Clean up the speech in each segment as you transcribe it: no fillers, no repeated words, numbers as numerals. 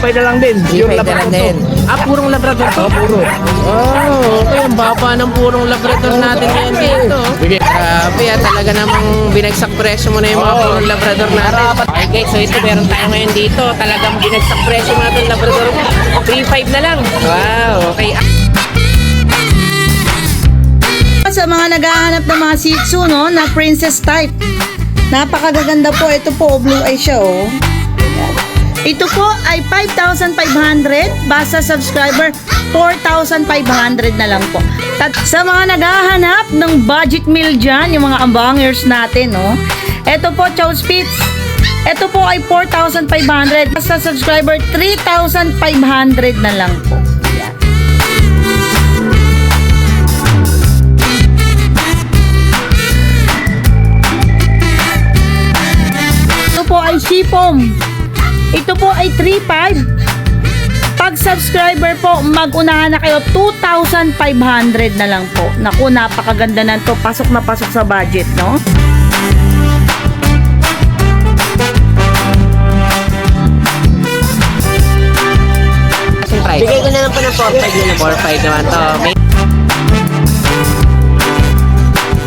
3.5 na lang din. 3.5 na lang din. Purong Labrador to? Puro. Oh, okay. Ang baba ng purong Labrador natin ngayon dito. Bigay. Grabe talaga namang binagsak presyo mo na yung mga purong Labrador natin. Okay guys, so ito meron tayo ngayon dito. Talagang binagsak presyo natin Labrador. 3.5 na lang. Wow, okay. Sa mga naghahanap ng mga Shih Tzu, no, na princess type. Napakaganda po. Ito po, blue eye siya, oh. Ayan. Ito po ay 5,500. Basta subscriber, 4,500 na lang po. At sa mga naghahanap ng budget meal dyan, yung mga ambangers natin, no. Ito po, Chow Spitz. Ito po ay 4,500. Basta subscriber, 3,500 na lang po. Ito po ay Shipom. Ito po ay 3,500. Pag subscriber po, mag-unahan na kayo, 2,500 na lang po. Naku, napakaganda na to. Pasok na pasok sa budget, no? Bigay ko na lang po ng 4.5 naman to.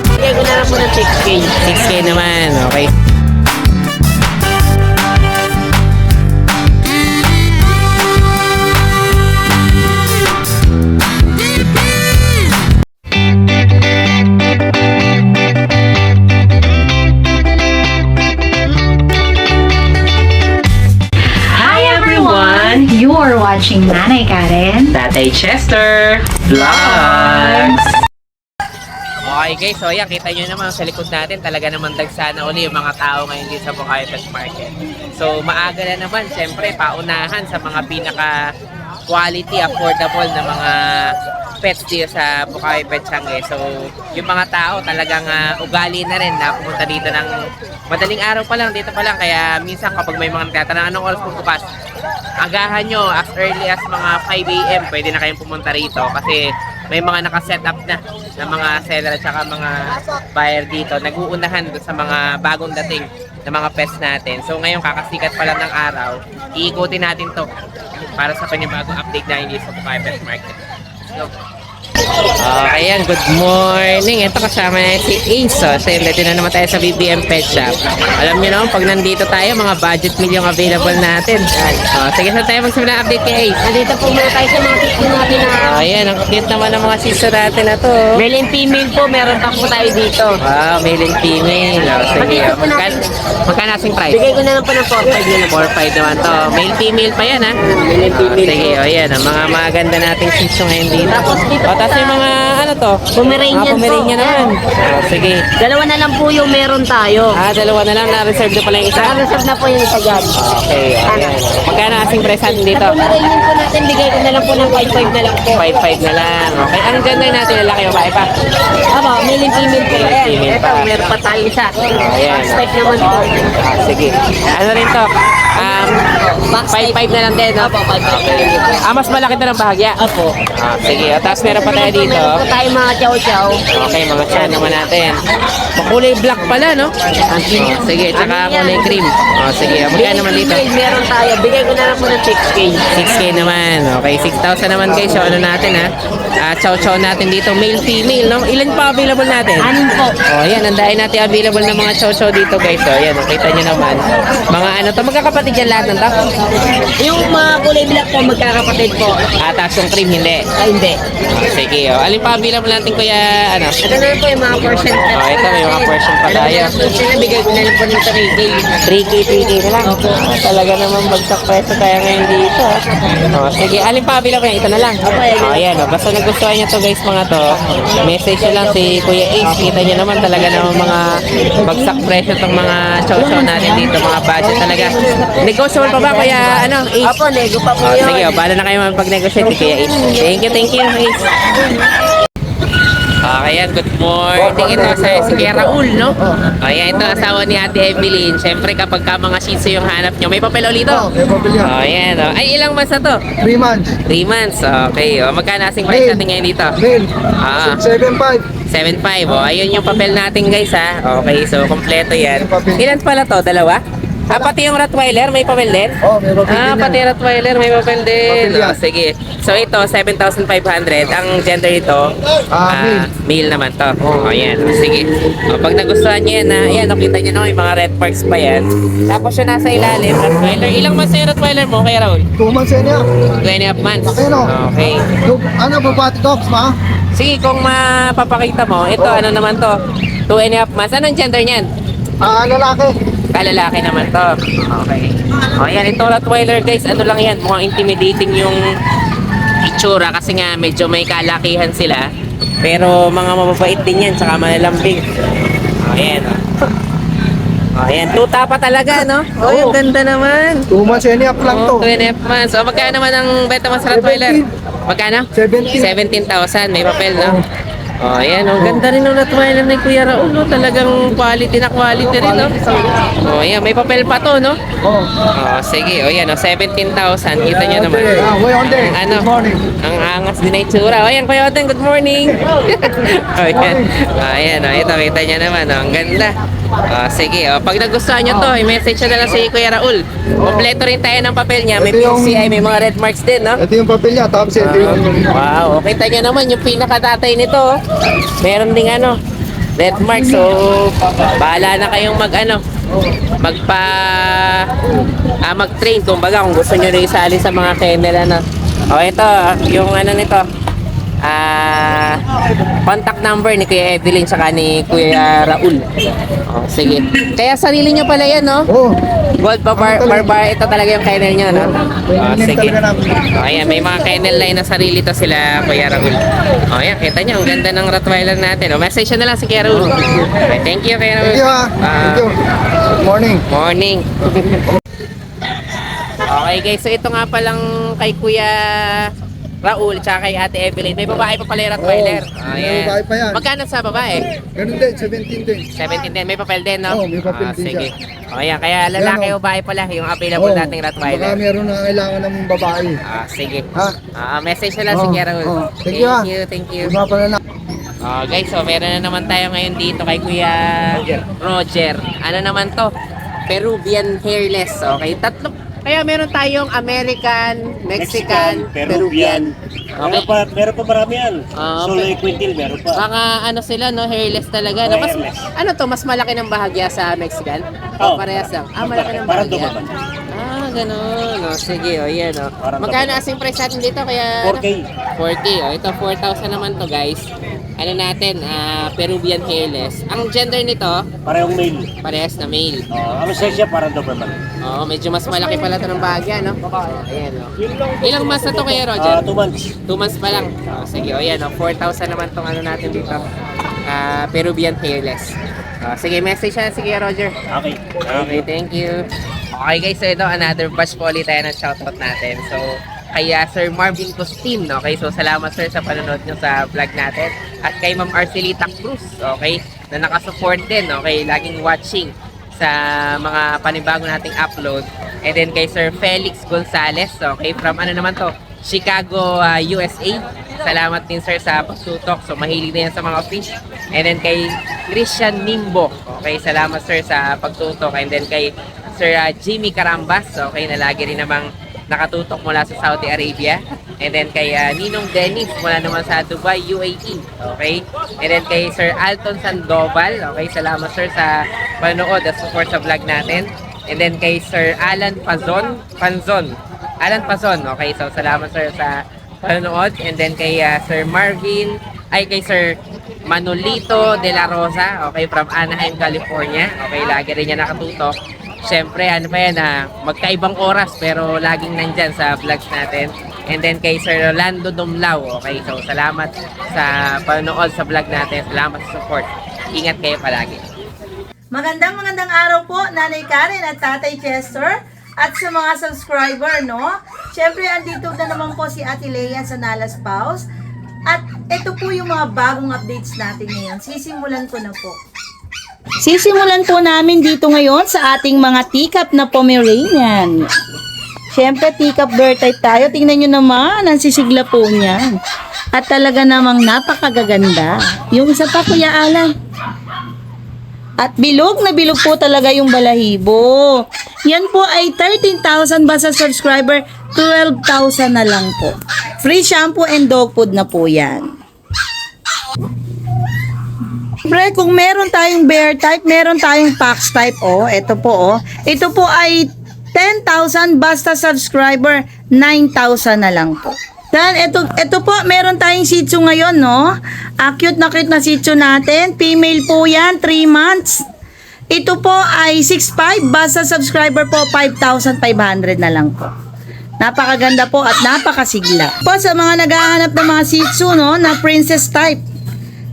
Bigay ko na lang po ng 6K. 6K naman, okay. You are watching Nanay Karen, Tatay Chester Vlogs. Okay guys, so yan, kita nyo naman sa likod natin, talaga naman dagsa na uli yung mga tao ngayon dito sa Bukawi Pet Market. So maaga na naman, syempre paunahan sa mga pinaka quality, affordable na mga pets dito sa Bukawi Pet Changi. So yung mga tao talagang ugali na rin na pumunta dito ng madaling araw pa lang, dito pa lang. Kaya minsan kapag may mga nagtatanong anong oras bukas, agahan nyo as early as mga 5 AM pwede na kayong pumunta rito kasi may mga nakaset up na ng mga seller at saka mga buyer dito. Nag-uunahan sa mga bagong dating na mga pets natin. So ngayon kakasikat pa lang ng araw, iikutin natin to para sa panibagong update na hindi sa Bukawi Pet Market. So, okay yan, good morning. Ito kasama na si Ace. So dito na naman tayo sa BBM Pet Shop. Alam nyo naman, pag nandito tayo, mga budget meal yung available natin. Sige, saan tayo magsimula update kay Ace? nandito po muna tayo sa mga picture natin na Ayan, ang cute naman ng mga sister natin na to. male and female po, meron pa po tayo dito. Wow, male and female. Sige, magkano asing price? Bigay ko na lang po ng 4.5 na lang. 4-5 naman to. Male-female pa yan ha. Male and female. Sige, o yan. Ang mga maganda nating sitso ngayon dito. Tapos dito Tapos yung mga ano to? Pomeranian Mga Pomeranian po. naman. Sige. Dalawa na lang po yung meron tayo. Dalawa na lang. Na-reserve na pala yung isa. Naka-reserve na po yung isa dyan. Okay, ayan. Magkano asing price natin dito? Sa Pomeranian po natin, bigay ko na lang po ng 5.5 na lang po. 5-5 na lang. Okay. Anong gender natin? Lalaki o babae pa? Aba, male and female po. Ayan, Female ito, pa. meron pa tayo isa. Ayan. Spec naman po. Sige. Ano rin to? 5-5 na lang din, no? Apo, 5.5. Mas malaki to ng bahagya? Apo. Sige. Tapos meron pa tayo dito. Meron po tayo mga chow-chow. Okay, mga chan naman natin. Makulay black pala, no? Sige, tsaka kulay cream. Sige, magkano naman dito? Meron tayo. Bigay ko na lang po ng 6K. 6K naman. Okay, 6,000 naman guys. So, ano natin ha? Chow-chow natin dito. Male, female, no? Ilan pa available natin? Anin po. Ayan. Ang dahil natin available ng mga chow-chow dito guys. So, ayan. Nakita nyo naman. Mga ano to? Magkakapatid yan lahat ng to? Yung mga kulay black po, magkakapatid po. Tapos yung cream, hindi. Ay, hindi. Sige, alin pa available natin kuya, ano? Ito na lang po yung mga percent. Ito, may mga version pa tayo. Bigay ko na lang po ng 3K. 3K na lang. Talaga naman bagsak presyo tayo ngayon dito. Sige, alin pa available yan? Ito na lang. Ayan, basta nagustuhan nyo to guys mga to, message nyo lang si Kuya Ace. Kita nyo naman talaga naman mga bagsak presyo itong mga chow-chow natin dito. Mga budget talaga. Negotiable pa ba Kuya Ace? Apo, nego pa po yun. Sige, bahala na kayo pag-negotiate kay Kuya Ace. Thank you Ace. Ayan, good morning. Ito si Kuya Raul, no? Ayan, ito asawa ni Ate Evelyn. Siyempre kapag ka mga shih tzu yung hanap nyo, may papel ulit ito? May papel yan. Ayan, ay ilang months na to? 3 months. 3 months, okay. Magkano asing price natin ngayon dito? Male. 7.5. 7.5, ayun yung papel natin guys ha. Okay, so kompleto yan. Ilan pala to? Dalawa? Pati yung Rottweiler, may papel din? Oh, may papel din Pati yan. Rottweiler, may papel din. Papel yan. Sige. So ito, 7,500. Ang gender nito, male naman to. Oh. Ayan. Sige. Pag nagustuhan nyo yan, ayan, nakita nyo na may mga red marks pa yan. Tapos yung nasa ilalim, Rottweiler. Ilang months na yung Rottweiler mo, Kuya Raul? 2 months yan yan. 2.5 months. Laki, no? Okay. Ano, babati dogs, ma? Sige, kung mapapakita mo, ito ano naman to? 2.5 months. Anong gender niyan? Lalaki. Kalalaki naman to. Okay. O yan, itong Rottweiler guys, ano lang yan, mukhang intimidating yung itsura kasi nga medyo may kalakihan sila. Pero mga mababait din yan, tsaka malalambing. O yan. O yan, tuta pa talaga, no? O yung ganda naman. 2 months yan yan lang to. 2.5 months. O magkano naman ang benta mo sa Rottweiler? Magkano? 17. 17,000, may papel, no? Oh, ayan, ang ganda rin ng Rottweiler ni Kuya Raul, no? Talagang quality na quality rin, no? Oh, ayan, may papel pa to, no? Oh. Oh, sige, oh, yan, oh, 17,000, kita nyo naman. Kuya Onde, Ano? good morning. Ang angas din na itsura. Oh, ayan, Kuya Oten, good morning. Oh, ayan. Oh, ayan, oh, ito, kita nyo naman, oh, ang ganda. Oh, sige, oh, pag nagustuhan nyo to, i-message nyo na lang si Kuya Raul. Kompleto rin tayo ng papel niya, may Ito yung- PCI, may mga red marks din, no? Ito yung papel niya, tapos ito yung... Wow, kita nyo naman yung pinakatatay nito. Oh. Meron ding ano, red mark. So, bahala na kayong mag-train. Kumbaga, kung gusto nyo rin isali sa mga kennel, ano. O, ito, yung ano nito. Contact number ni Kuya Evelyn tsaka ni Kuya Raul. O, sige. Kaya sarili nyo pala yan, no? Oh. Gold Barbar, ito talaga yung kennel nyo, no? Sige. O, ayan, may mga kennel line na sarili to sila, Kuya Raul. O, ayan, kita nyo, ang ganda ng Rottweiler natin. O, message na lang si Kuya Raul. Okay, thank you, Kuya Raul. Thank you, ha. Thank you. Good morning. Morning. Okay, guys, so ito nga palang kay Kuya Raul tsaka kay Ate Evelyn. May babae pa pala yung Rottweiler. Oo, may babae pa yan. Magkano sa babae? Ganun din, 17 din. 17 din. May papel din, no? Oo, may papel din Sige. siya. O, yan. Kaya lalaki Ayan, o babae pala yung available Oo. nating Rottweiler. Baka meron na kailangan ng babae. Sige. Ha? Message na lang si Oo, Kuya Raul. oo. Thank you, ha. Thank you. Mga pala na. Guys, so meron na naman tayo ngayon dito kay Kuya Roger. Ano naman to? Peruvian hairless. Okay, tatlo. Kaya meron tayong American, Mexican, Peruvian. Okay. Meron pa marami yan. Ah, Solo okay. Quintil, meron pa. Mga ano sila, no? Hairless talaga. No? Mas, Hairless. ano to? Mas malaki ng bahagya sa Mexican? Oo. Parehas lang. Malaki ng Parang bahagya. dumaban. Ganun. O, sige, o, yan, o. Parang Magkano dumaban. asing price natin dito? Kaya, 4K. 4K, o. Ito, 4,000 naman to, guys. Ano natin, Peruvian hairless. Ang gender nito, Parehong male. parehas na male. Ano siya siya? Parang Doberman. Oo, medyo mas malaki pala ito ng bahagya, no? Ayan, o. Ilang months na to kaya, Roger? 2 months. 2 months pa lang. Sige, o yan, 4,000 naman tong ano natin dito. Peruvian hairless. Sige, message na sige, Roger. Okay. Okay, thank you. Okay guys, so ito, another batch po ulit tayo ng shoutout natin. So, kay Sir Marvin Costin, okay? So, salamat sir sa panonood nyo sa vlog natin. At kay Ma'am Arcelita Cruz, okay? Na nakasupport din, okay? Laging watching sa mga panibago nating upload. And then kay Sir Felix Gonzalez, okay? From ano naman to? Chicago, USA. Salamat din sir sa pagtutok. So mahilig na yan sa mga fish. And then kay Christian Nimbo, okay? Salamat sir sa pagtutok. And then kay Sir Jimmy Carambas, okay? Na lagi rin namang nakatutok mula sa Saudi Arabia. And then kay Ninong Dennis mula naman sa Dubai, UAE. Okay? And then kay Sir Alton Sandoval. Okay? Salamat sir sa panonood at support sa vlog natin. And then kay Sir Alan Panzon. Alan Pazon. Okay? So salamat sir sa panonood. And then kay Sir Marvin, kay Sir Manolito de la Rosa. Okay? From Anaheim, California. Okay? Lagi rin niya nakatutok. Siyempre, ano pa yan, magkaibang oras pero laging nandyan sa vlogs natin. And then kay Sir Rolando Dumlao, okay? So, salamat sa panonood sa vlog natin. Salamat sa support. Ingat kayo palagi. Magandang araw po, Nanay Karen at Tatay Chester. At sa mga subscriber, no? Siyempre, andito na naman po si Ate Lea sa Nalas Paus. At ito po yung mga bagong updates natin ngayon. Sisimulan ko na po. Sisimulan po namin dito ngayon sa ating mga teacup na Pomeranian. Siyempre, teacup bird type tayo. Tingnan nyo naman, ang sisigla po niyan. At talaga namang napakagaganda. Yung isa pa, Kuya Alan. At bilog na bilog po talaga yung balahibo. Yan po ay 13,000 basta subscriber, 12,000 na lang po. Free shampoo and dog food na po yan. Pre, kung meron tayong bear type, meron tayong fox type, oh. Ito po, oh. Ito po ay 10,000 basta subscriber, 9,000 na lang po. Then, ito po, meron tayong Shih Tzu ngayon, no? Cute na Shih Tzu natin. Female po yan, 3 months. Ito po ay 6'5", basta subscriber po, 5,500 na lang po. Napakaganda po at napakasigla. Po, sa mga naghahanap ng mga Shih Tzu, no, na princess type.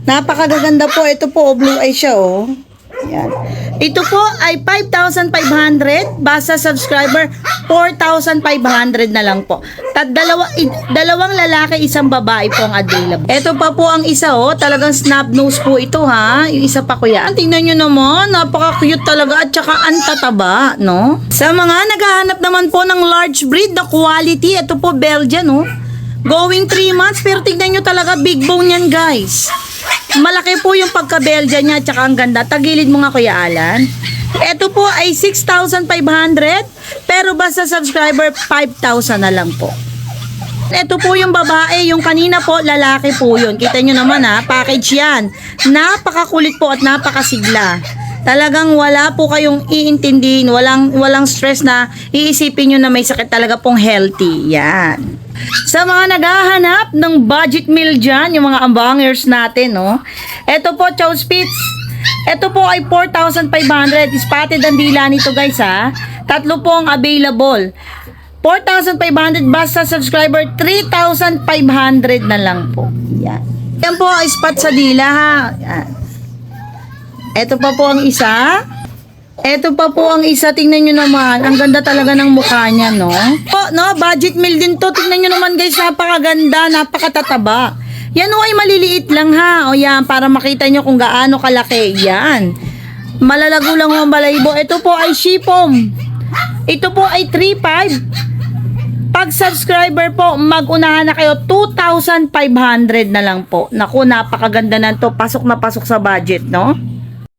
Napakaganda po. Ito po, blue eye siya, oh. Yan. Ito po ay 5,500 basta subscriber 4,500 na lang po. Dalawang lalaki, isang babae po ang available. Ito pa po ang isa, oh, talagang snub nose po ito, ha. Yung isa pa, kuya. Tingnan nyo naman, napaka-cute talaga at saka ang tataba, no? Sa mga naghahanap naman po ng large breed na quality, ito po Belgian, oh. Going 3 months, pero tingnan nyo talaga big bone yan, guys. Malaki po yung pagka-Belgian niya at saka ang ganda. Tagilid mo nga, Kuya Alan. Ito po ay 6,500 pero basta subscriber 5,000 na lang po. Ito po yung babae, yung kanina po lalaki po yun. Kita nyo naman, ha, package yan. Napakakulit po at napakasigla. Talagang wala po kayong iintindihin, walang stress na iisipin nyo na may sakit, talaga pong healthy. Yan. Sa mga naghahanap ng budget meal dyan, yung mga ambangers natin, no? Ito po, Chow Spitz. Ito po ay 4,500. Spotted ang dila nito, guys, ha? Tatlo po ang available. 4,500 basta subscriber, 3,500 na lang po. Yan. Yan po ay spot sa dila, ha? Yan. Ito pa po ang isa. Ito pa po ang isa, tingnan nyo naman. Ang ganda talaga ng mukha niya, no? Po, no, budget meal din to. Tingnan nyo naman, guys, napakaganda, napakatataba. Yan o ay maliliit lang, ha. O yan, para makita nyo kung gaano kalaki. Yan. Malalago lang ang balahibo. Ito po ay Shipom. Ito po ay 3,500. Pag subscriber po, mag-unahan na kayo, 2,500 na lang po. Naku, napakaganda na to. Pasok na pasok sa budget, no?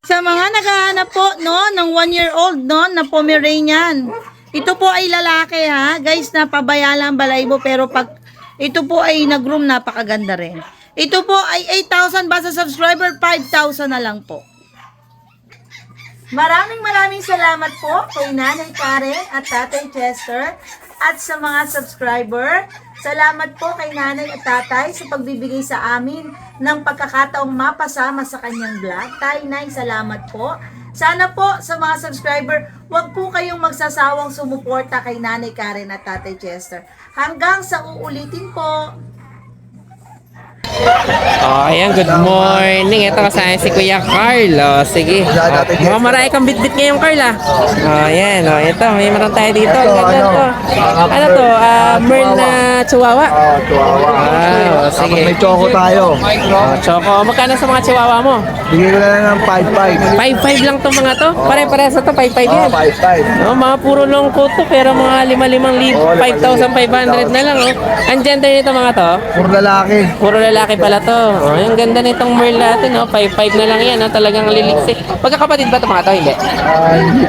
Sa mga naghahanap po, no, ng 1-year-old, no, na Pomeranian. Ito po ay lalaki, ha. Guys, napabayala ang balahibo, pero pag ito po ay nag-groom, napakaganda rin. Ito po ay 8,000 basta subscriber, 5,000 na lang po. Maraming salamat po kay Nanay Karen at Tatay Chester at sa mga subscriber. Salamat po kay Nanay at Tatay sa pagbibigay sa amin ng pagkakataong mapasama sa kanyang vlog. Tay, Nay, salamat po. Sana po sa mga subscriber, huwag po kayong magsasawang sumuporta kay Nanay Karen at Tatay Chester. Hanggang sa uulitin po. Oh, ayan, good morning. Ito kasama si Kuya Carl. Oh, sige. Mukhang marami kang bitbit ngayon, Carl, ah. Oh, ayan. Oh, ito. May meron tayo dito. Ang ganda to. Ano to? Merl na Chihuahua? Oo, Chihuahua. Oh, sige. May choco tayo. Oh, Choco. Magkano sa mga Chihuahua mo? Bigay ko na lang ng 5,500. 5,500 lang to mga to? Pare-parehas na to, 5,500 yan. 5,500. Oh, mga puro long coat to, pero mga 5,500, 5,500 na lang, oh. Ang gender nito mga to? Puro lalaki. Puro lalaki pala to. Oh, yung ganda nitong Merl natin, oh. 5,500 na lang yan, oh. Talagang liliksik. Magkakapatid ba ito mga to? Hindi.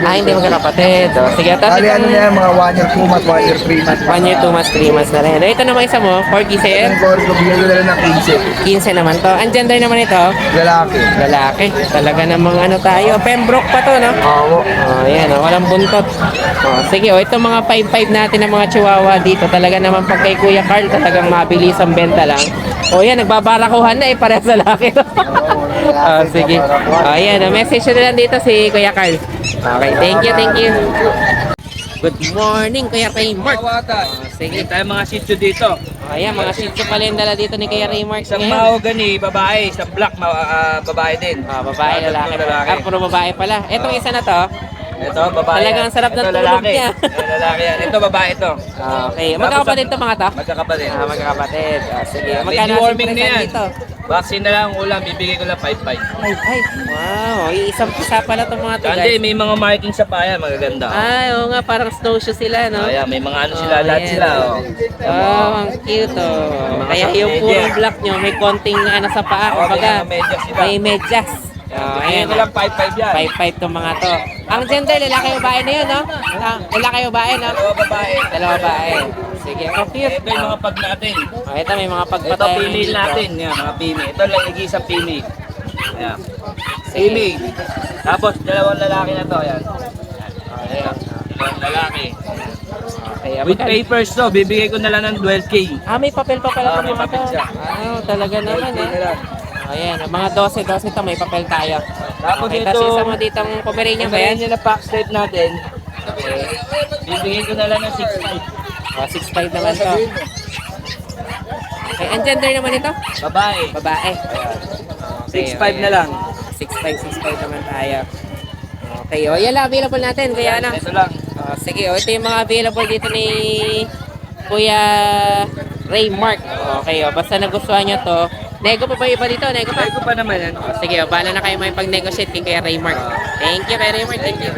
Hindi magkakapatid. Oh, sige, tapos Kali ano na yan, mga 1 year, 2 months, 1 year, 3 months. 1 year, 2 months, 3 months na rin. Ito naman isa mo, 4 sir. Ang core ko, bigay ko na lang ng 15. 15 naman to. Ang gender naman ito? Lalaki. Lalaki. Talaga namang ano tayo. Pembroke pa to, no? Oo. Oh, yan, oh, walang buntot. Oh, sige, oh, ito mga 5,500 natin ng mga Chihuahua dito. Talaga naman pag kay Kuya Carl, talagang mabilis ang benta lang. Oh, yan, nagbabarakuhan na eh, para sa laki. Oh, sige. Oh, yan, oh, message na lang dito si Kuya Carl. Okay, thank you, thank you. Good morning, Kuya Raymark. Oh, sige. Tayo mga Shih Tzu dito. Oh, ayan, mga Shih Tzu pala yung dala dito ni Kuya Raymark. Isang mahogany, babae. Sa black, babae din. Oh, babae, lalaki. Ah, puro babae pala. Etong isa na to, Ito, babae. talagang sarap ng Ito, tulog lalaki. niya. Lalaki yan. Ito, babae ito. Okay, magkakapatid to mga to? Magkakapatid. Ah, magkakapatid. Ah, sige. Baby Magkano ang warming na present yan. dito? Vaccine na lang ulam, bibigay ko lang 5,500. Ay, wow. Isang isa pala itong mga to, Hindi, guys. may mga marking sa paya, magaganda. Ay, oo nga, parang snowshoe sila, no? Ayan, may mga ano sila, Oh, lahat yan. sila. Oh. Oh, ang cute, oh. Mga Kaya sa yung medyas. purong black nyo, may konting ano sa paa. Oh, Kumbaga, may mga medyas sila. may medyas. Ayan. Ayan na lang 5-5 yan. 5'5 tong mga to. Ang gender, lalaki o babae na yun, no? Lalaki o babae, no? Dalawa babae. Dalawa babae. Sige, ang cute. Ito yung mga pag natin. Ito, may mga Ito pagpatay. female natin. Yan, mga female. Ito lang nag-iisang female. Ayan. Female. Tapos dalawang lalaki na to. Ayan. Ayan. Dalawang lalaki. Okay, With papers to, bibigay ko na lang ng 12K. may papel pa pala itong May mga papel to. siya. Talaga naman, eh. Ayan, ang mga 12 to, may papel tayo. Tapos Okay, ito, tapos isa mo ditong Pomeranian ba yan? Ayan yung pack straight natin. Bibigay ko na lang ng 6'5". 6'5 naman to. Okay, ang gender naman ito? Babae. Babae. 6'5 na lang. 6'5 naman tayo. Okay, yan lang available natin. Kaya na. Ito lang. Sige, ito yung mga available dito ni Kuya Ray Mark. Okay, basta nagustuhan nyo to. Nego pa ba iba dito? Nego pa? Try ko pa naman yan. Sige, bahala na kayo may pag-negotiate kay Kuya Ray Mark. Thank you, Kuya Ray Mark. Thank you.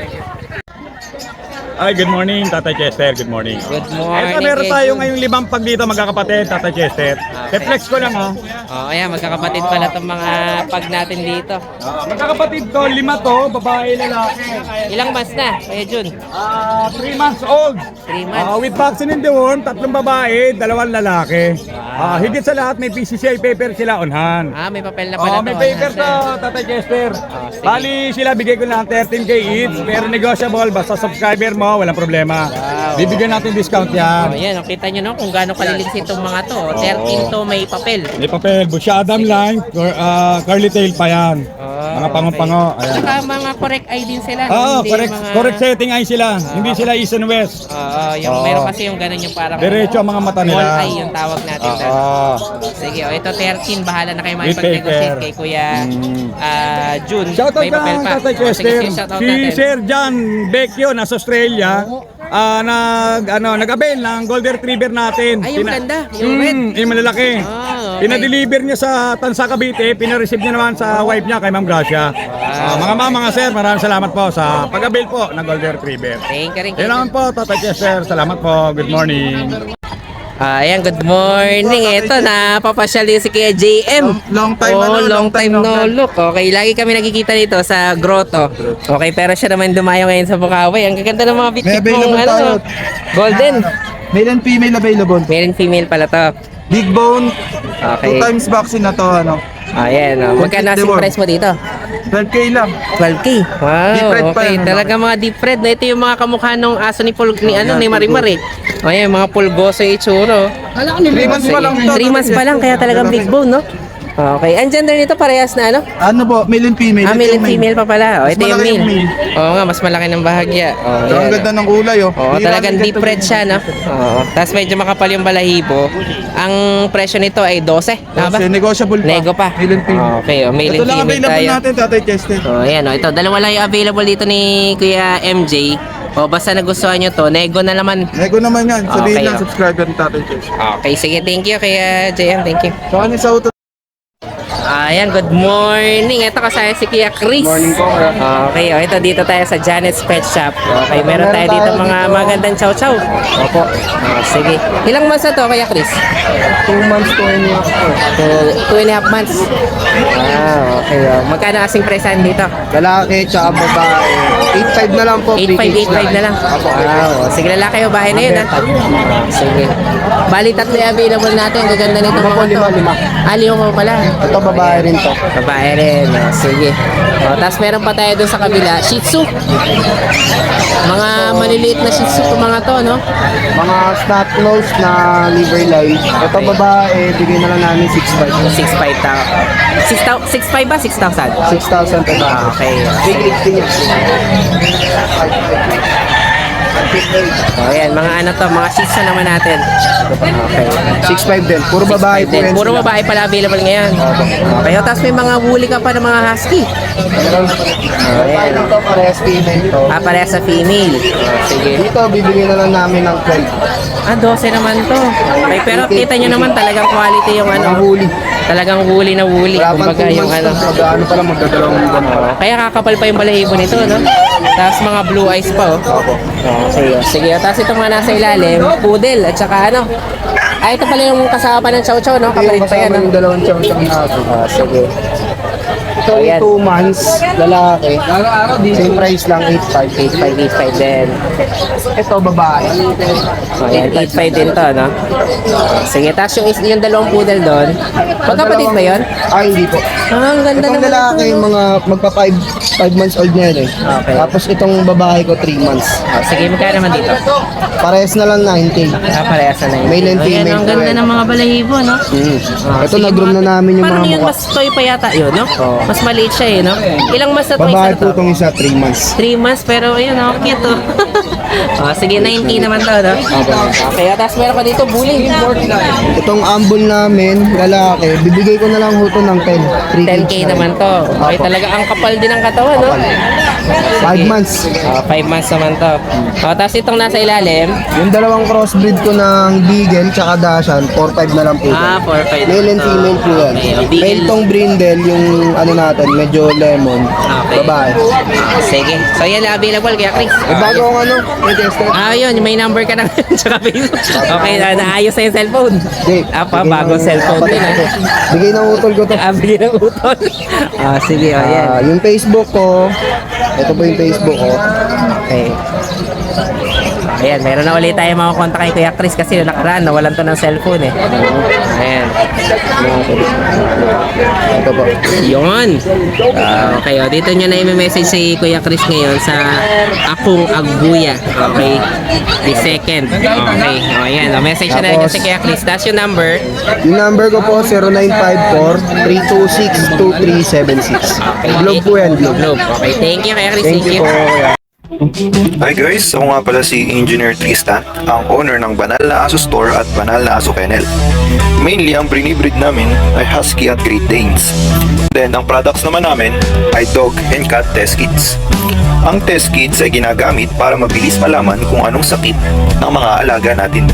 Ay, good morning, Tata Chester. Good morning. Good morning. Ito, meron Kuya tayo Jun. ngayong 5 pag dito, magkakapatid, Tata Chester. Reflex ko lang, ha. Ayan, magkakapatid pala itong mga pag natin dito. Magkakapatid to, 5 to, babae, lalaki. Ilang months na, Kuya Jun? 3 months old. 3 months. With vaccine in the womb, 3 babae, 2 lalaki. Higit sa lahat, may PCCI paper sila on hand. May papel na pala May to. paper to, Tata Chester. sige. Bali, sila bigay ko lang 13K each, pero negotiable, basta subscriber mo, walang problema. Bibigyan natin discount yan. Ayan, kita nyo no, kung gaano kalilis itong mga to. 13 to may papel. May papel, Busya Adam line, curly tail pa yan. Mga pango-pango. Ayan. Saka mga correct ID din sila. Oo, Hindi correct, mga- correct setting ay sila. Hindi sila east and west. Yung Oo. meron kasi yung ganun yung parang Diretso ang mga mata nila. small eye yung tawag natin doon. Oo. Sige, ito 13, bahala na kayo With makipag-negotiate paper. kay Kuya June. Shoutout May papel ka, pa. Tatay Sige, Chester. sige, shoutout Si natin. Sir John Becchio, nasa Australia. Nag-avail ng Golden Retriever natin. Ay, yung maganda, yung red. Yung malalaki. Okay. Pinadeliver niya sa Tansa Cavite, pinareceive niya naman sa wife niya kay Ma'am Gracia. Mga ma'am, mga sir, maraming salamat po sa pag-avail po ng Golden Retriever. Thank you rin. Yan naman po, Tatay Chester. Salamat po. Good morning. Ayan, good morning. Ito, napapasyal din si Kuya JM. Long time, long time no look. Okay, lagi kami nagkikita dito sa grotto. Okay, pero siya naman dumayo ngayon sa Bukawi. Ang gaganda ng mga May bitbit available mong tayo. golden. Male and female available. Male and female pala to. Big bone, Okay. 2 times vaccine na to, ano. Ayan, magkano Complete ang deworm. price mo dito? 12K lang. 12K. Wow, Deep red pa okay. yan, Talaga mga deep red. Ito yung mga kamukha nung aso ni ni Marimar eh. Ayan, mga pulgoso yung itsuro. 3 months pa lang to. 3 months pa lang, kaya talagang big bone, no? Okay, ang gender nito parehas na ano? Ano po, male and female. Male Ito and female pa pala. Mas Ito yung malaki yung male. male. Oo nga, mas malaki ng bahagya. Ito, ang ganda ng kulay, oh. Oo, Hindi talagang namin deep ganito red siya, no? Oo. Tapos medyo makapal yung balahibo. Ang presyo nito ay 12. Tama ba? Kasi negotiable pa. Nego pa. Male and female. Okay, male Ito and lang female available tayo. natin, Tatay Chester. So, ayan, ito. Dalawa lang yung available dito ni Kuya MJ. Basta nagustuhan nyo to, nego na naman. Nego naman yan. Sabihin Okay, lang, oh. subscriber ni Tatay Chester. Okay, sige. Thank you, Kuya JM. Thank you. So, ano sa auto? Ayan, good morning. Ito kasaya si Kuya Chris. Morning po. Okay, ito dito tayo sa Janet's Pet Shop. Okay, meron tayo dito mga magandang chow-chow. Opo. Sige. Ilang months na to, Kuya Chris? 2 months to and a half po. 2.5 months. Okay. Magkano kasing presan dito? Lalaki, tsaka babae. 8.5 na lang po. 8.5 na lang. Wow. Sige, lalaki o bahay na yun, ha? Sige. Bali, tatlo yung available natin. Ang gaganda nito mga to. lima. Lima po pala. Ito babae rin to. Babae rin. Sige. Tapos meron pa tayo doon sa kabila. Shih Tzu. Mga maliliit na Shih Tzu to mga to, no? Mga snot nose na liver line. Ito babae, bigay na lang namin 6.5. 6.5 ba? 6,000? 6,000 per baka. Okay. Big league din yan. So, ayan. Mga ano to, mga Shih Tzu naman natin. Okay. 6.5 din. Puro babae po Then, yan puro sila. babae pala available ngayon. Okay. Tapos may mga woolly ka pa ng mga husky. Ayan. Ito parehas female to. Pareha sa female. Sige. Dito, bibigyan na lang namin ng 12. 12 naman to. Okay, pero kita nyo naman talagang quality yung Mga ano. huli. Talagang woolly na woolly. Wala pang Kumbaga 2 yung months ano. to. Ano pa lang magdadalawang buwan pa. Kaya kakapal pa yung balahibo nito, no? Tapos mga blue eyes pa, oh. Okay. Sige. Tapos itong mga nasa ilalim, poodle at saka ano. Ito pala yung kasama pa ng chow chow, no? Ito Kapalit yung pa yan, kasama no? yung dalawang chow-chow na aso. Sige. Ito Ayan. yung 2 months, lalaki. Same price lang, 8.5. 8585 din. Ito, babae. So, ayan, 85 din to, no? Sige, tapos yung dalawang poodle doon. Magkapatid ba yun? Hindi po. Ang ganda Itong naman lalaki, ito. mga magpa 5 months old na yan eh. Okay. Tapos itong babae ko, 3 months. Oh, sige, magkano naman dito? Parehas na lang 9K. Parehas na yun. Male and Ayan, female ang po ganda eh. ng mga balahibo, no? Ito, Sige, nag-room na namin yung parang mga yun, mukha. mas toy pa yata yun, no? Oo. Mas maliit siya eh, no? Ilang months na to? Babae Isa po na to? itong isa, 3 months. 3 months, pero ayun, oh, cute, oh. Oh, sige, 90 naman to, no? Okay, tapos meron pa dito, bully. Itong ambul namin, lalaki, bibigay ko na lang huto ng 10. 10K naman to. Okay, talaga ang kapal din ng katawan, no? 5 months. 5 months naman to. Oh, tapos itong nasa ilalim, Yung dalawang crossbreed ko ng Beagle tsaka Dachshund, 4-5 na lang po. 4-5. Male and female po yan. Okay, Male tong brindle, yung ano natin, medyo lemon. Okay. Babae. Sige. So, yan na available kaya Chris. Bago ang ano, may tester. Yun, may number ka na tsaka Facebook. Okay, naayos na yung cellphone. Hindi. Bagong cellphone din, ha? Bigay ng utol ko to. Bigyan ng utol. Sige, yan. Yung Facebook ko, ito po yung Facebook ko. Okay. Ayan, meron na ulit tayo mga kontak kay Kuya Chris kasi nakaraan, nawalan to ng cellphone eh. Ayan. Ito po. Yun. Okay, dito nyo na i-message si Kuya Chris ngayon sa Akong Agbuya. Okay. The second. Okay. Ayan, message na rin kasi Kuya Chris. That's yung number. Yung number ko po, 0954-326-2376. Globe po yan, Globe. Globe. Okay, thank you Kuya Chris. Thank you po. Hi guys, ako nga pala si Engineer Tristan, ang owner ng Banal na Aso Store at Banal na Aso Kennel. Mainly, ang binibreed namin ay Husky at Great Danes. Then, ang products naman namin ay Dog and Cat Test Kits. Ang test kits ay ginagamit para mabilis malaman kung anong sakit ng mga alaga natin.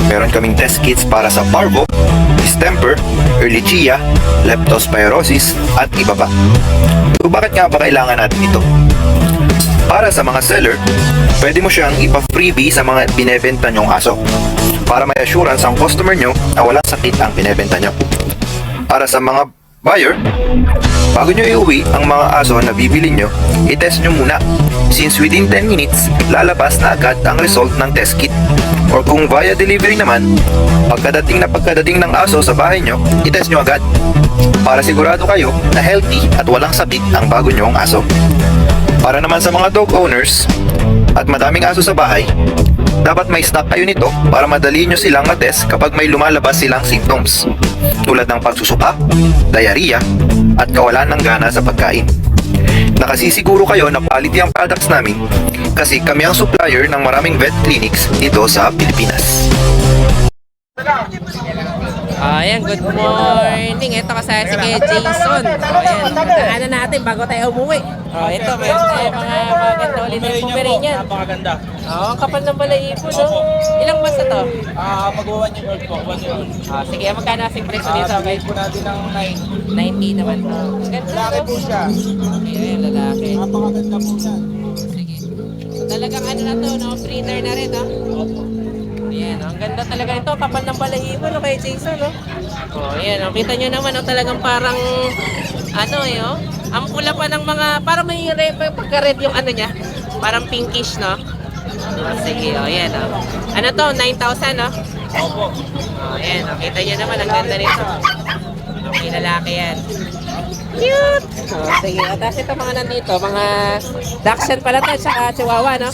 Meron kaming test kits para sa parvo, distemper, ehrlichia, leptospirosis, at iba pa. So, bakit nga ba kailangan natin ito? Para sa mga seller, pwede mo siyang ipa-freebie sa mga binebenta nyong aso para may assurance ang customer nyo na walang sakit ang binebenta nyo. Para sa mga buyer, bago nyo iuwi ang mga aso na bibili nyo, i-test nyo muna since within 10 minutes, lalabas na agad ang result ng test kit. Or kung via delivery naman, pagkadating ng aso sa bahay nyo, i-test nyo agad para sigurado kayo na healthy at walang sakit ang bago nyong aso. Para naman sa mga dog owners at madaming aso sa bahay, dapat may stock kayo nito para madali nyo silang ma-test kapag may lumalabas silang symptoms tulad ng pagsusuka, diarrhea, at kawalan ng gana sa pagkain. Nakasisiguro kayo na quality ang products namin kasi kami ang supplier ng maraming vet clinics dito sa Pilipinas. Ayan, good morning. Ito kasaya si Kuya Jason. Ayan, daanan natin bago tayo umuwi. Ito, meron tayo mga maganda ulit ng Pomeranian. Napakaganda. Ang kapal ng balahibo, no? Ilang months na to? Mag-1 year old po, 1 year old. Sige, magkano asing presyo dito? Okay. Po natin ng 9. 90 naman to. Ganda, Lalaki no? po siya. Okay, ayan, lalaki. Napakaganda po yan. Sige. So, talagang ano na to, no? Breeder na rin, no? Ayan, ang ganda talaga ito. Kapal ng balahibo, no? Kay Jason, no? Ayan, kita nyo naman, no? Talagang parang, ano, eh, oh? Ang pula pa ng mga, parang may pagka-red yung ano niya. Parang pinkish, no? Sige, ayan, oh. Ano to? 9,000, no? Opo. Ayan, kita nyo naman, ang ganda nito. Okay, lalaki yan. Cute! Sige, tapos ito mga nandito, mga Dachshund pala to, tsaka Chihuahua, no?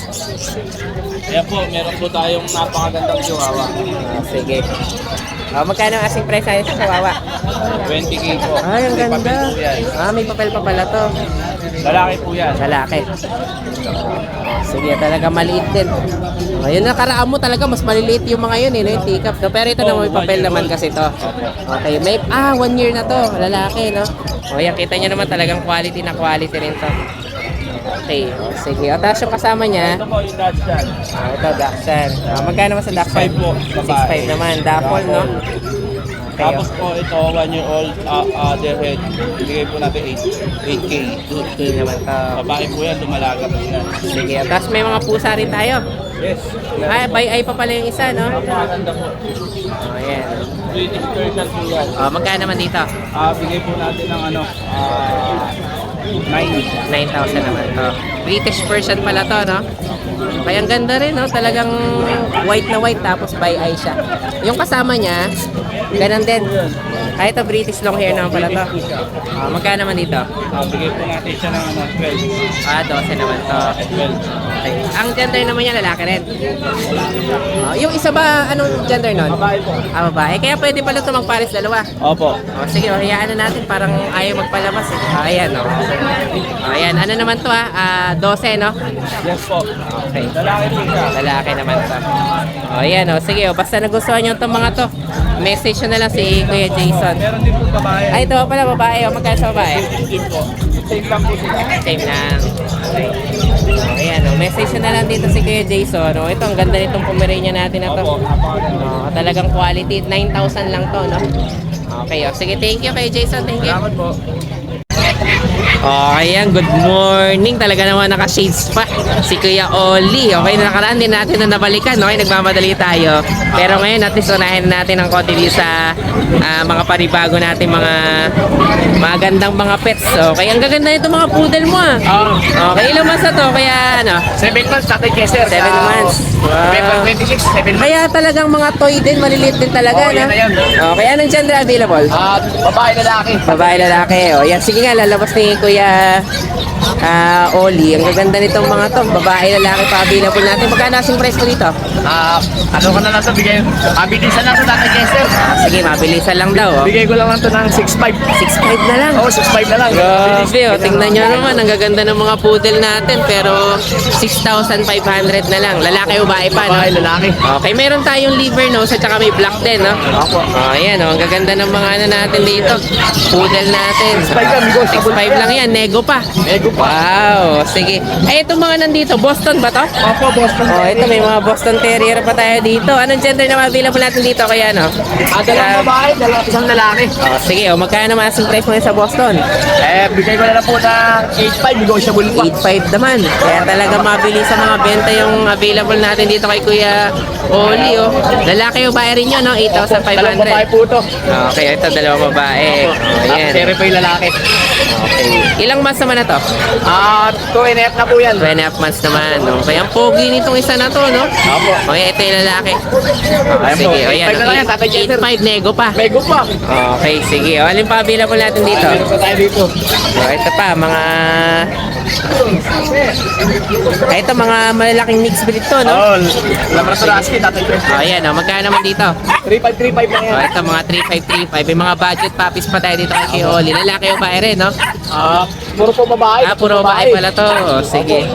Ayan po, meron po tayong napakagandang chihuahua. Sige. Magkano ang asking price tayo sa Chihuahua? 20K po. Ay, ang May ganda. papel po yan. May papel pa pala to. Lalaki po yan. Lalaki. Sige, talaga maliit din. Yun nakaraan mo talaga, mas maliliit yung mga yun, no? Yung teacup. No? Pero ito naman, may papel naman kasi to. Okay, may, 1 year na to. Lalaki, no? Yan, kita nyo naman talagang quality na quality rin to. Okay, sige. Tapos yung kasama niya, Ito po yung Dachshund. ito, Dachshund. Magkano naman sa Dachshund? 6'5" po, babae. 6'5" naman. Dapol, no? Okay, Tapos po ito, 1 year old, their head. Bigay po natin 8K. 8K naman to. Babae po yan, lumalaga po yan. Sige. Tapos may mga pusa rin tayo. Yes. Ay, by eye pa pala yung isa, no? Maganda po. Oh, ayan. British Persian po yan. Oh, magkano naman dito? Bigay po natin ng 9. 9,000 naman to. British Persian pala to, no? Kaya ang ganda rin, no? Talagang white na white tapos by eye siya. Yung kasama niya, ganun din. Ay, ito British long hair naman pala to. Magkano naman dito? Bigay po natin siya ng 12. 12 naman to. 12. Okay. Ang gender naman niya, lalaki rin. Yung isa ba, anong gender nun? Babae po. Babae. Kaya pwede pala ito magpares dalawa. Opo. Sige, hayaan na natin. Parang ayaw magpalabas eh. Ayan, no? Ayan, ano naman to 12, no? Yes po. Okay. Lalaki po siya. Lalaki naman to. Ayan, sige. Basta nagustuhan nyo itong mga to. Message nyo na lang si Kuya Jason. Meron din po babae. Ay, ito pala babae. Magkano sa babae? Din po. Same lang po sila. Same lang. Okay. Ayan, message nyo na lang dito si Kuya Jason. Ito, ang ganda nitong Pomeranian natin na to. Talagang quality. 9,000 lang to, no? Okay, sige. Thank you kay Jason. Thank you. Salamat po. Okay, good morning. Talaga naman naka-shades pa si Kuya Oli. Okay, nakaraan din natin na nabalikan. Okay, nagmamadali tayo. Pero ngayon, at least unahin natin ang konti dito sa mga panibago natin, mga magandang mga pets. Okay, ang gaganda nito mga poodle mo Okay, ilang months na to? Kaya ano? 7 months, Tatay Kessler. 7 months. Wow. 26, 7 months. Kaya talagang mga toy din, maliliit din talaga, Oo, yan na yan. Okay, anong gender available? Babae, lalaki. Babae, lalaki. O, yan. Sige nga, lalabas ni Kuya Oli. Ang gaganda nitong mga to. Babae, lalaki pa available natin. Magkano asing price ko dito? Ano ka na lang ito, bigay. Mabilisan lang ito, Tatay Kessler. Sige, mabilisan lang daw. Bigay ko lang ito ng 6.5. 6.5 na lang. Oo, 6.5 na lang. Grabe, tingnan nyo naman. Ang gaganda ng mga poodle natin. Pero 6,500 na lang. Lalaki o babae pa, no? Babae, lalaki. Okay, meron tayong liver nose at saka may black din, no? Opo. Ayan, ang gaganda ng mga ano natin dito. Poodle natin. 6.5 lang yan. Nego pa. Ego pa. Wow, sige. Ay, itong mga nandito, Boston ba to? Opo, Boston. Ito may mga Boston Terrier pa tayo dito. Anong gender na available natin dito kaya, no? Dalawang babae, isang lalaki. Sige, magkano naman asking price mo sa Boston? Bigay ko na lang po ng 8.5, negotiable pa. 8.5 naman. Kaya talaga mabilis sa mga benta yung available natin dito kay Kuya Oli, Lalaki o babae rin yun, no? Dalawang babae 8,500. po ito. Okay, ito dalawang babae. Ayan. Sere pa yung lalaki. Okay. Ilang months naman na to? 2.5 na po yan. 2.5 months naman, no? Kaya ang pogi nitong isa na to, no? Opo. Okay, ito yung lalaki. Ayan Sige, po. ayan. 8.5 na lang yan, Tatay Kessler. 8.5 nego pa. Mego pa. Okay, sige. Alin pa available natin dito? Meron pa tayo dito. Ito pa, mga... Ito, mga malalaking mixed breed to, no? Oh, Labrador Husky, Tatay Kessler. Ayan, magkano naman dito? 3.5 lang yan. Ito, mga 3.535. May mga budget puppies pa tayo dito kay Oli. Lalaki o babae rin, no? Puro po babae. Puro babae pala to. Sige.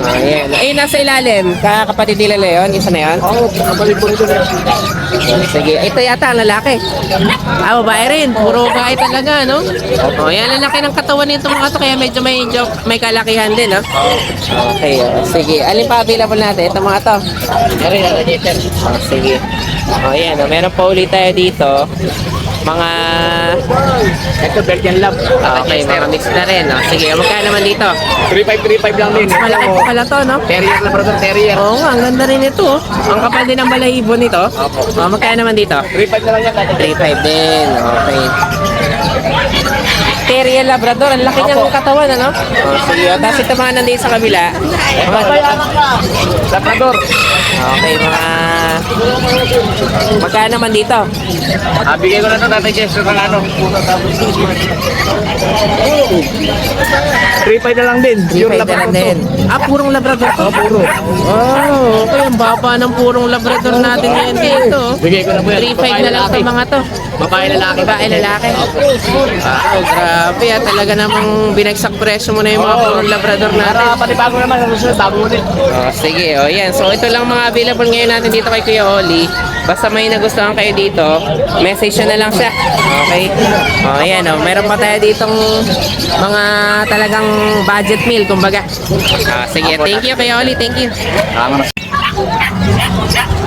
Ayan. Nasa ilalim. Kapatid nila Leon. Isa na yun? Oo, kapatid po nito. Sige. Ito yata ang lalaki. Babae rin. Puro babae talaga, no? Yan, lalaki ng katawan nito mga to. Kaya medyo may kalakihan din, no? Okay. Sige. Alin pa available natin? Ito mga to. Sige. Ayan. Meron pa ulit tayo dito. Mga... Ito, Belgian Lab. Okay, mga mix na rin, no? Sige, magkano naman dito? 3.5 lang din. Malaki pa pala to, no? Terrier, Labrador Terrier. Oo nga, ang ganda rin ito. Ang kapal din ng balahibo nito. Magkano naman dito? 3.5 na lang yan, Tatay Kessler. 3.5 din. Okay. Terrier Labrador, ang laki niyang katawan, ano? Sige, tapos ito mga nandito sa kabila. Labrador. Okay, mga... Magkano naman dito? Bigay ko na ito, Tatay Kessler, ng ano. 3.5 na lang din. 3.5 na lang din. Purong Labrador to? Puro. Oh, okay. Ang baba ng purong Labrador natin ngayon dito. Bigay ko na po yan. 3.5 na lang sa mga to. Babae, lalaki. Babae, lalaki. Grabe talaga namang binagsak presyo mo na yung mga purong Labrador natin. Para pati bago naman, ang susunod, bago ulit. Sige, yan. So, ito lang mga available ngayon natin dito kay Kuya Oli. Basta may nagustuhan kayo dito, message nyo na lang siya. Okay? Ayan, meron pa tayo ditong mga talagang budget meal, kumbaga. Sige, thank you Kuya Oli. Thank you.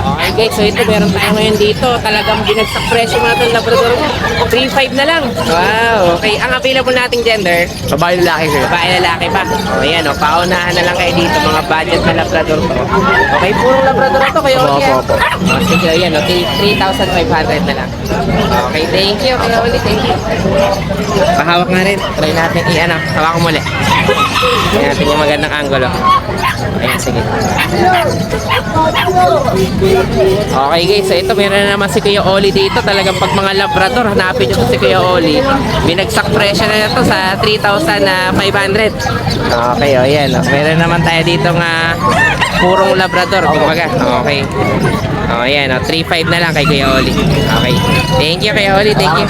Okay guys, so ito meron tayo ngayon dito. Talagang binagsak presyo mga itong Labrador mo. 3.5 na lang. Wow, okay. Ang available nating gender, Babae lalaki sir. babae lalaki pa. O ayan, paunahan na lang kayo dito mga budget na Labrador to. Okay, purong Labrador to kayo. Opo. O sige, ayan, 3,500 na lang. Okay, thank you. Kaya ulit, thank you. Pahawak na rin. Try natin i-ano. Hawak mo ulit. Tingnan natin yung magandang angulo. Ayan, sige. Okay guys, so ito meron na naman si Kuya Oli dito. Talagang pag mga Labrador, hanapin nyo to si Kuya Oli. Binagsak presyo na ito sa 3,500. Okay, o yan. Meron naman tayo dito nga purong Labrador. Kumbaga, okay. O yan, 3,500 na lang kay Kuya Oli. Okay. Thank you Kuya Oli, thank you.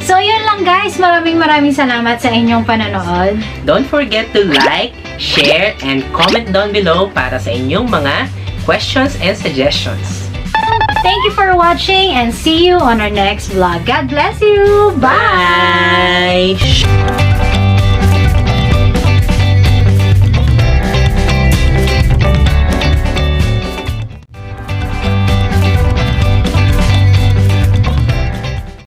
So, yun lang guys. Maraming salamat sa inyong panonood. Don't forget to like, share, and comment down below para sa inyong mga questions and suggestions. Thank you for watching and see you on our next vlog. God bless you. Bye! Bye!